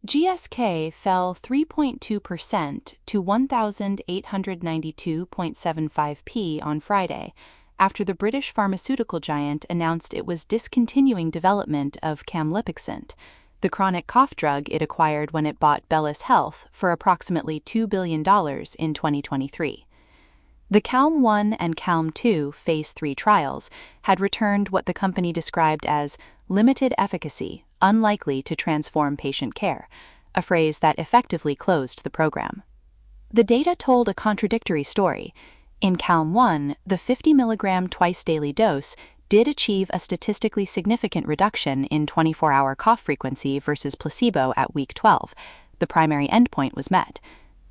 GSK fell 3.2% to 1,892.75p on Friday, after the British pharmaceutical giant announced it was discontinuing development of Camlipixant, the chronic cough drug it acquired when it bought Bellus Health for approximately $2 billion in 2023. The CALM-1 and CALM-2 Phase 3 trials had returned what the company described as limited efficacy, unlikely to transform patient care, a phrase that effectively closed the program. The data told a contradictory story. In CALM-1, the 50 mg twice-daily dose did achieve a statistically significant reduction in 24-hour cough frequency versus placebo at week 12. The primary endpoint was met.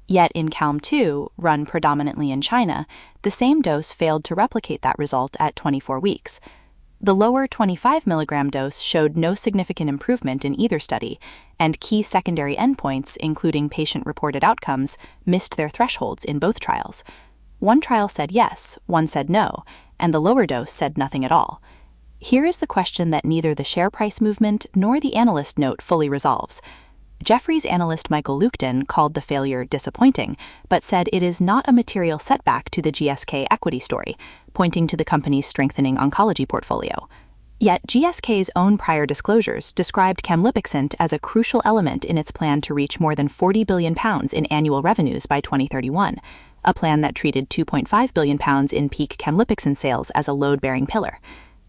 Yet in CALM-2, run predominantly in China, the same dose failed to replicate that result at 24 weeks. The lower 25 mg dose showed no significant improvement in either study, and key secondary endpoints, including patient-reported outcomes, missed their thresholds in both trials. One trial said yes, one said no, and the lower dose said nothing at all. Here is the question that neither the share price movement nor the analyst note fully resolves. Jefferies analyst Michael Lukton called the failure disappointing, but said it is not a material setback to the GSK equity story, pointing to the company's strengthening oncology portfolio. Yet GSK's own prior disclosures described Camlipixant as a crucial element in its plan to reach more than £40 billion in annual revenues by 2031, a plan that treated £2.5 billion in peak Camlipixant sales as a load-bearing pillar.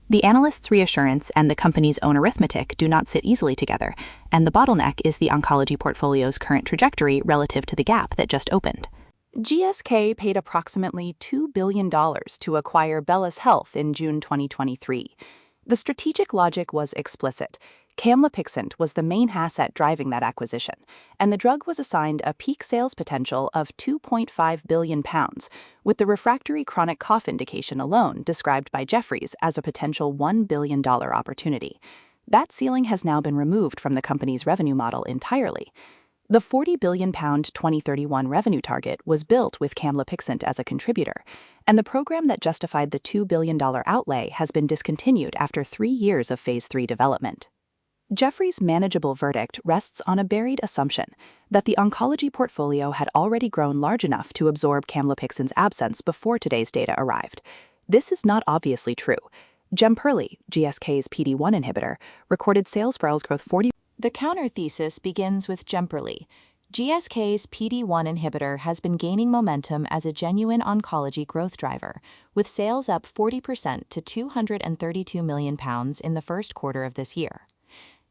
The analyst's reassurance and the company's own arithmetic do not sit easily together, and the bottleneck is the oncology portfolio's current trajectory relative to the gap that just opened. GSK paid approximately $2 billion to acquire Bellus Health in June 2023. The strategic logic was explicit. Camlipixant was the main asset driving that acquisition, and the drug was assigned a peak sales potential of £2.5 billion, with the refractory chronic cough indication alone described by Jefferies as a potential $1 billion opportunity. That ceiling has now been removed from the company's revenue model entirely. The £40 billion 2031 revenue target was built with Camlipixant as a contributor, and the program that justified the $2 billion outlay has been discontinued after 3 years of Phase 3 development. Jefferies' manageable verdict rests on a buried assumption that the oncology portfolio had already grown large enough to absorb Camlipixant's absence before today's data arrived. This is not obviously true. Jemperli, GSK's PD-1 inhibitor, recorded sales growth 40%. The counter-thesis begins with Jemperli. GSK's PD-1 inhibitor has been gaining momentum as a genuine oncology growth driver, with sales up 40% to £232 million in the first quarter of this year.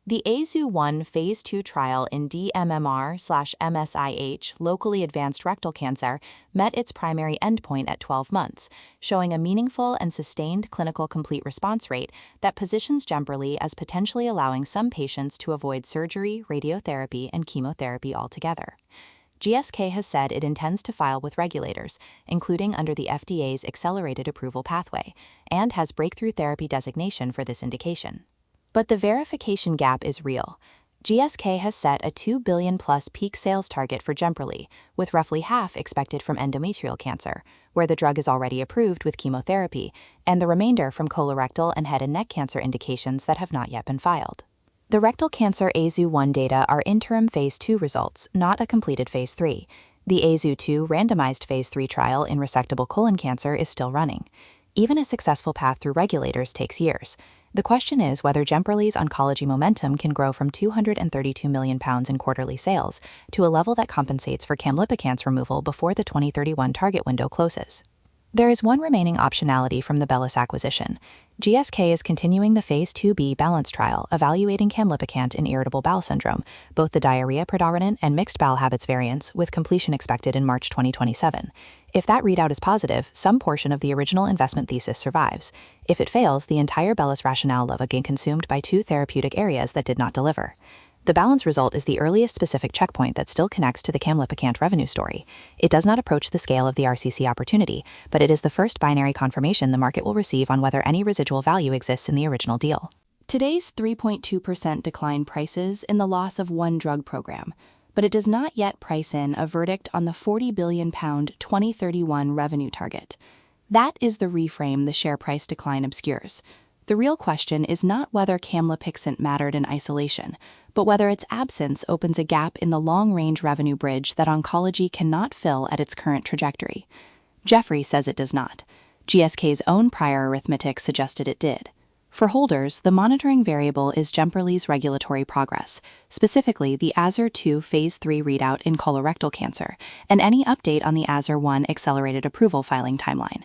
The AZU-1 Phase 2 trial in dMMR/MSIH locally advanced rectal cancer met its primary endpoint at 12 months, showing a meaningful and sustained clinical complete response rate that positions Jemperli as potentially allowing some patients to avoid surgery, radiotherapy, and chemotherapy altogether. GSK has said it intends to file with regulators, including under the FDA's accelerated approval pathway, and has breakthrough therapy designation for this indication. But the verification gap is real. GSK has set a $2 billion plus peak sales target for Jemperli, with roughly half expected from endometrial cancer, where the drug is already approved with chemotherapy, and the remainder from colorectal and head and neck cancer indications that have not yet been filed. The rectal cancer AZU-1 data are interim Phase 2 results, not a completed Phase 3. The AZU-2 randomized Phase 3 trial in resectable colon cancer is still running. Even a successful path through regulators takes years. The question is whether Jemperli's oncology momentum can grow from £232 million in quarterly sales to a level that compensates for Camlipixant's removal before the 2031 target window closes. There is one remaining optionality from the Bellus acquisition. GSK is continuing the Phase 2b BALANCE trial evaluating Camlipixant in irritable bowel syndrome, both the diarrhea predominant and mixed bowel habits variants, with completion expected in March 2027. If that readout is positive, some portion of the original investment thesis survives. If it fails, the entire Bellus rationale will again consumed by 2 therapeutic areas that did not deliver. The BALANCE result is the earliest specific checkpoint that still connects to the Camlipixant revenue story. It does not approach the scale of the RCC opportunity, but it is the first binary confirmation the market will receive on whether any residual value exists in the original deal. Today's 3.2% decline prices in the loss of one drug program, but it does not yet price in a verdict on the £40 billion 2031 revenue target. That is the reframe the share price decline obscures. The real question is not whether Camlipixant mattered in isolation, but whether its absence opens a gap in the long-range revenue bridge that oncology cannot fill at its current trajectory. Jeffrey says it does not. GSK's own prior arithmetic suggested it did. For holders, the monitoring variable is Jemperli's regulatory progress, specifically the AZURE-2 Phase 3 readout in colorectal cancer, and any update on the AZURE-1 accelerated approval filing timeline.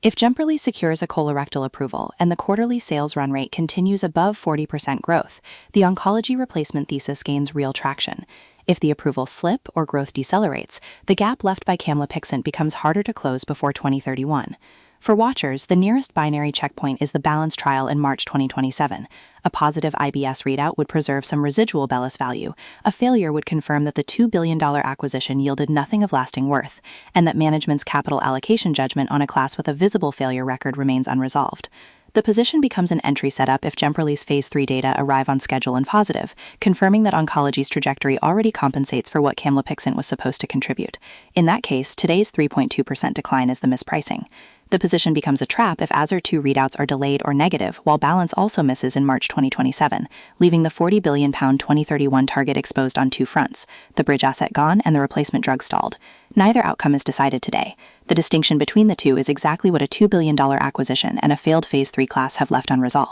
If Jemperli secures a colorectal approval and the quarterly sales run rate continues above 40% growth, the oncology replacement thesis gains real traction. If the approvals slip or growth decelerates, the gap left by Camlipixant becomes harder to close before 2031. For watchers, the nearest binary checkpoint is the Balance trial in March 2027. A positive IBS readout would preserve some residual Bellus value. A failure would confirm that the $2 billion acquisition yielded nothing of lasting worth, and that management's capital allocation judgment on a class with a visible failure record remains unresolved. The position becomes an entry setup if Jemperli's Phase 3 data arrive on schedule and positive, confirming that oncology's trajectory already compensates for what Camlipixant was supposed to contribute. In that case, today's 3.2% decline is the mispricing. The position becomes a trap if AZURE-2 readouts are delayed or negative, while Balance also misses in March 2027, leaving the £40 billion 2031 target exposed on two fronts, the bridge asset gone and the replacement drug stalled. Neither outcome is decided today. The distinction between the two is exactly what a $2 billion acquisition and a failed Phase 3 class have left unresolved.